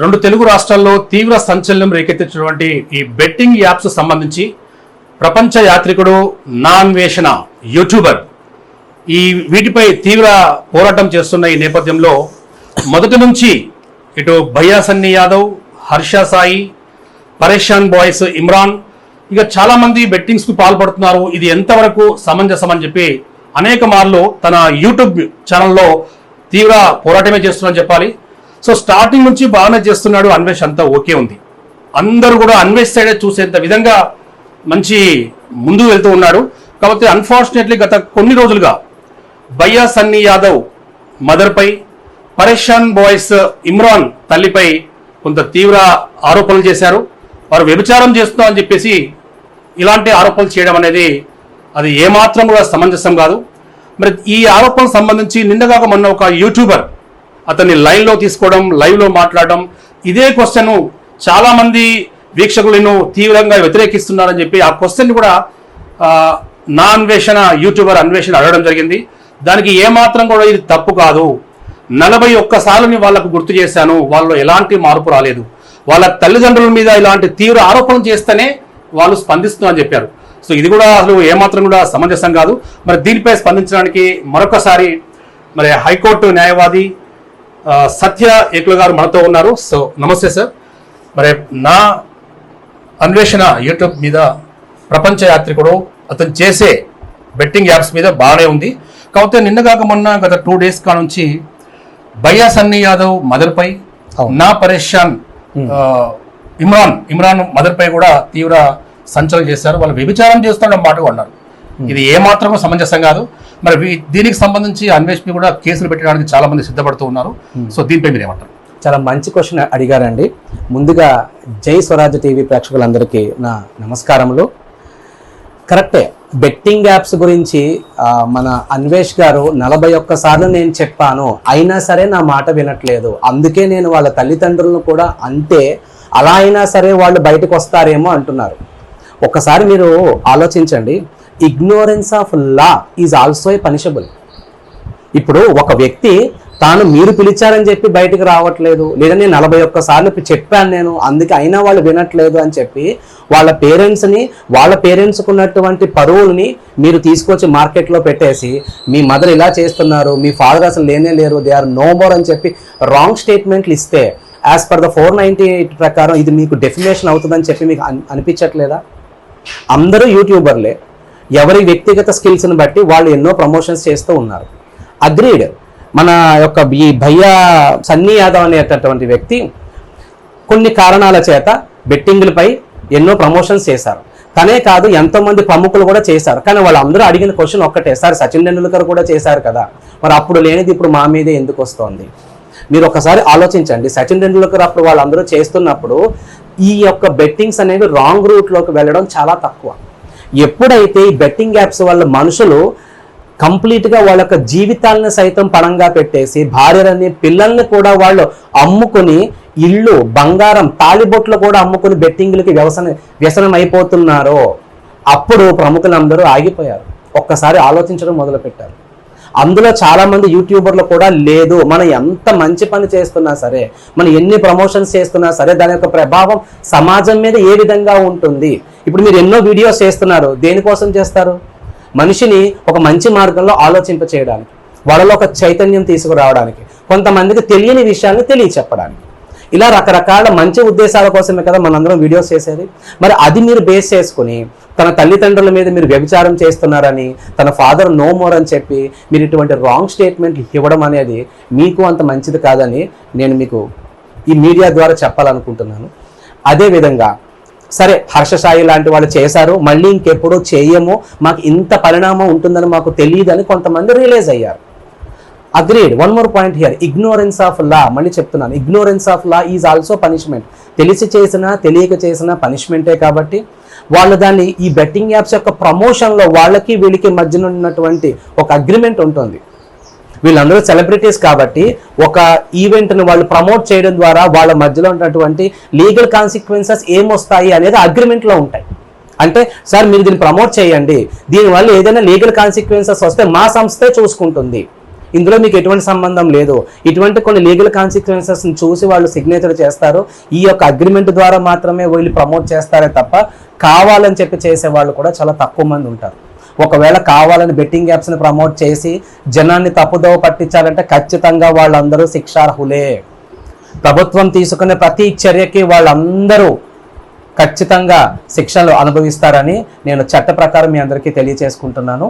రెండు తెలుగు రాష్ట్రాల్లో తీవ్ర సంచలనం రేకెత్తించినటువంటి ఈ బెట్టింగ్ యాప్స్ సంబంధించి ప్రపంచ యాత్రికుడు నా అన్వేషణ యూట్యూబర్ ఈ వీటిపై తీవ్ర పోరాటం చేస్తున్న ఈ నేపథ్యంలో మొదటి నుంచి ఇటు భయ్యా సన్నీ యాదవ్, హర్ష సాయి, పరేషాన్ బాయ్స్ ఇమ్రాన్ ఇక చాలా మంది బెట్టింగ్స్ కు పాల్పడుతున్నారు. ఇది ఎంతవరకు సమంజసం అని చెప్పి అనేక మార్లు తన యూట్యూబ్ ఛానల్లో తీవ్ర పోరాటమే చేస్తున్నారని చెప్పాలి. సో స్టార్టింగ్ నుంచి బాగానే చేస్తున్నాడు అన్వేష్, అంతా ఓకే ఉంది. అందరూ కూడా అన్వేష్ సైడే చూసేంత విధంగా మంచి ముందు వెళ్తూ ఉన్నాడు. కాబట్టి అన్ఫార్చునేట్లీ గత కొన్ని రోజులుగా భయ్యా సన్నీ యాదవ్ మదర్పై, పరేషాన్ బాయ్స్ ఇమ్రాన్ తల్లిపై కొంత తీవ్ర ఆరోపణలు చేశారు. వారు వ్యభిచారం చేస్తున్నాం అని చెప్పేసి ఇలాంటి ఆరోపణలు చేయడం అనేది అది ఏమాత్రం కూడా సమంజసం కాదు. మరి ఈ ఆరోపణకు సంబంధించి నిన్నగాక మొన్న ఒక యూట్యూబర్ అతన్ని లైన్లో తీసుకోవడం, లైవ్లో మాట్లాడడం, ఇదే క్వశ్చన్ చాలా మంది వీక్షకులను తీవ్రంగా వ్యతిరేకిస్తున్నారని చెప్పి ఆ క్వశ్చన్ కూడా నా అన్వేషణ యూట్యూబర్ అన్వేషణ అడగడం జరిగింది. దానికి ఏమాత్రం కూడా ఇది తప్పు కాదు. 41 సార్లు వాళ్ళకు గుర్తు చేశాను, వాళ్ళు ఎలాంటి మార్పు రాలేదు. వాళ్ళ తల్లిదండ్రుల మీద ఇలాంటి తీవ్ర ఆరోపణలు చేస్తేనే వాళ్ళు స్పందిస్తున్నారని చెప్పారు. సో ఇది కూడా అసలు ఏమాత్రం కూడా సమంజసం కాదు. మరి దీనిపై స్పందించడానికి మరొకసారి మరి హైకోర్టు న్యాయవాది సత్య ఏకుల గారు మనతో ఉన్నారు. సో నమస్తే సార్. మరి నా అన్వేషణ యూట్యూబ్ మీద ప్రపంచ యాత్రికుడు అతను చేసే బెట్టింగ్ యాప్స్ మీద బాగానే ఉంది. కాకపోతే నిన్నగాక మొన్న గత 2 days నుంచి భయ్యా సన్నీ యాదవ్ మదర్పై, నా పరేషాన్ ఇమ్రాన్ మదర్పై కూడా తీవ్ర సంచలనం చేశారు. వాళ్ళు వ్యభిచారం చేస్తున్న మాట అన్నారు. ఇది ఏమాత్రం సమంజసం కాదు. మరి దీనికి సంబంధించి అన్వేష్ కూడా కేసులు పెట్టడానికి చాలా మంది సిద్ధపడుతూ ఉన్నారు. సో దీనిపై మీరు ఏమంటారు? చాలా మంచి క్వశ్చన్ అడిగారండి. ముందుగా జై స్వరాజ్య టీవీ ప్రేక్షకులందరికీ నా నమస్కారములు. కరెక్టే, బెట్టింగ్ యాప్స్ గురించి మన అన్వేష్ గారు 41 సార్లు నేను చెప్పాను, అయినా సరే నా మాట వినట్లేదు. అందుకే నేను వాళ్ళ తల్లిదండ్రులను కూడా అంటే అలా అయినా సరే వాళ్ళు బయటకు వస్తారేమో అంటున్నారు. ఒక్కసారి మీరు ఆలోచించండి, ignorance of law is also a punishable. ఇప్పుడు ఒక వ్యక్తి తాను మీరు పిలిచారని చెప్పి బయటకు రావట్లేదు, లేదా నేను 41 సార్లు చెప్పాను నేను, అందుకే అయినా వాళ్ళు వినట్లేదు అని చెప్పి వాళ్ళ పేరెంట్స్కు ఉన్నటువంటి పరువుల్ని మీరు తీసుకొచ్చి మార్కెట్లో పెట్టేసి మీ మదర్ ఇలా చేస్తున్నారు, మీ ఫాదర్ అసలు లేనే లేరు, దే ఆర్ నో మోర్ అని చెప్పి రాంగ్ స్టేట్మెంట్లు ఇస్తే యాజ్ పర్ ద 498 ప్రకారం ఇది మీకు డెఫినేషన్ అవుతుందని చెప్పి మీకు అనిపించట్లేదా? అందరూ యూట్యూబర్లే, ఎవరి వ్యక్తిగత స్కిల్స్ని బట్టి వాళ్ళు ఎన్నో ప్రమోషన్స్ చేస్తూ ఉన్నారు. అగ్రీడ్. మన యొక్క ఈ భయ్యా సన్నీ యాదవ్ అనేటటువంటి వ్యక్తి కొన్ని కారణాల చేత బెట్టింగ్లపై ఎన్నో ప్రమోషన్స్ చేశారు. తనే కాదు, ఎంతోమంది ప్రముఖులు కూడా చేశారు. కానీ వాళ్ళందరూ అడిగిన క్వశ్చన్ ఒక్కటే, సార్ సచిన్ టెండూల్కర్ కూడా చేశారు కదా, మరి అప్పుడు లేనిది ఇప్పుడు మా మీదే ఎందుకు వస్తోంది? మీరు ఒకసారి ఆలోచించండి. సచిన్ టెండూల్కర్ అప్పుడు వాళ్ళందరూ చేస్తున్నప్పుడు ఈ యొక్క బెట్టింగ్స్ అనేవి రాంగ్ రూట్లోకి వెళ్ళడం చాలా తక్కువ. ఎప్పుడైతే ఈ బెట్టింగ్ యాప్స్ వల్ల మనుషులు కంప్లీట్గా వాళ్ళ యొక్క జీవితాలను సైతం పణంగా పెట్టేసి భార్యలని పిల్లల్ని కూడా వాళ్ళు అమ్ముకుని ఇళ్ళు, బంగారం, తాళిబొట్లు కూడా అమ్ముకుని బెట్టింగ్లకి వ్యసనం అయిపోతున్నారో అప్పుడు ప్రముఖులందరూ ఆగిపోయారు. ఒక్కసారి ఆలోచించడం మొదలుపెట్టారు. అందులో చాలామంది యూట్యూబర్లు కూడా లేదు, మనం ఎంత మంచి పని చేస్తున్నా సరే, మనం ఎన్ని ప్రమోషన్స్ చేస్తున్నా సరే దాని యొక్క ప్రభావం సమాజం మీద ఏ విధంగా ఉంటుంది? ఇప్పుడు మీరు ఎన్నో వీడియోస్ చేస్తున్నారు, దేనికోసం చేస్తారు? మనిషిని ఒక మంచి మార్గంలో ఆలోచింప చేయడానికి, వాళ్ళలో ఒక చైతన్యం తీసుకురావడానికి, కొంతమందికి తెలియని విషయాన్ని తెలియచెప్పడానికి, ఇలా రకరకాల మంచి ఉద్దేశాల కోసమే కదా మనందరం వీడియోస్ చేసేది. మరి అది మీరు బేస్ చేసుకుని తన తల్లిదండ్రుల మీద మీరు వ్యభిచారం చేస్తున్నారని, తన ఫాదర్ నో మోర్ అని చెప్పి మీరు ఇటువంటి రాంగ్ స్టేట్మెంట్లు ఇవ్వడం అనేది మీకు అంత మంచిది కాదని నేను మీకు ఈ మీడియా ద్వారా చెప్పాలనుకుంటున్నాను. అదేవిధంగా సరే, హర్ష సాయి లాంటి వాళ్ళు చేశారు, మళ్ళీ ఇంకెప్పుడూ చేయము, మాకు ఇంత పరిణామం ఉంటుందని మాకు తెలియదని కొంతమంది రియలైజ్ అయ్యారు. Agreed. One more point here, ignorance of law. మళ్ళీ చెప్తున్నాను, ignorance of law is also punishment. తెలిసి చేసినా తెలియక చేసినా పనిష్మెంటే. కాబట్టి వాళ్ళు దాన్ని ఈ బెట్టింగ్ యాప్స్ యొక్క ప్రమోషన్లో వాళ్ళకి వీళ్ళకి మధ్యన ఉన్నటువంటి ఒక అగ్రిమెంట్ ఉంటుంది. వీళ్ళందరూ సెలబ్రిటీస్ కాబట్టి ఒక ఈవెంట్ని వాళ్ళు ప్రమోట్ చేయడం ద్వారా వాళ్ళ మధ్యలో ఉన్నటువంటి లీగల్ కాన్సిక్వెన్సెస్ ఏమొస్తాయి అనేది అగ్రిమెంట్లో ఉంటాయి. అంటే సార్ మీరు దీన్ని ప్రమోట్ చేయండి, దీనివల్ల ఏదైనా లీగల్ కాన్సిక్వెన్సెస్ వస్తే మా సంస్థే చూసుకుంటుంది, ఇందులో మీకు ఎటువంటి సంబంధం లేదు. ఇటువంటి కొన్ని లీగల్ కాన్సిక్వెన్సెస్ని చూసి వాళ్ళు సిగ్నేచర్ చేస్తారు. ఈ యొక్క అగ్రిమెంట్ ద్వారా మాత్రమే వీళ్ళు ప్రమోట్ చేస్తారే తప్ప కావాలని చెప్పి చేసే వాళ్ళు కూడా చాలా తక్కువ మంది ఉంటారు. ఒకవేళ కావాలని బెట్టింగ్ యాప్స్ని ప్రమోట్ చేసి జనాన్ని తప్పుదోవ పట్టించాలంటే ఖచ్చితంగా వాళ్ళందరూ శిక్షార్హులే. ప్రభుత్వం తీసుకునే ప్రతి చర్యకి వాళ్ళందరూ ఖచ్చితంగా శిక్షలు అనుభవిస్తారని నేను చట్ట ప్రకారం మీ అందరికీ తెలియజేసుకుంటున్నాను.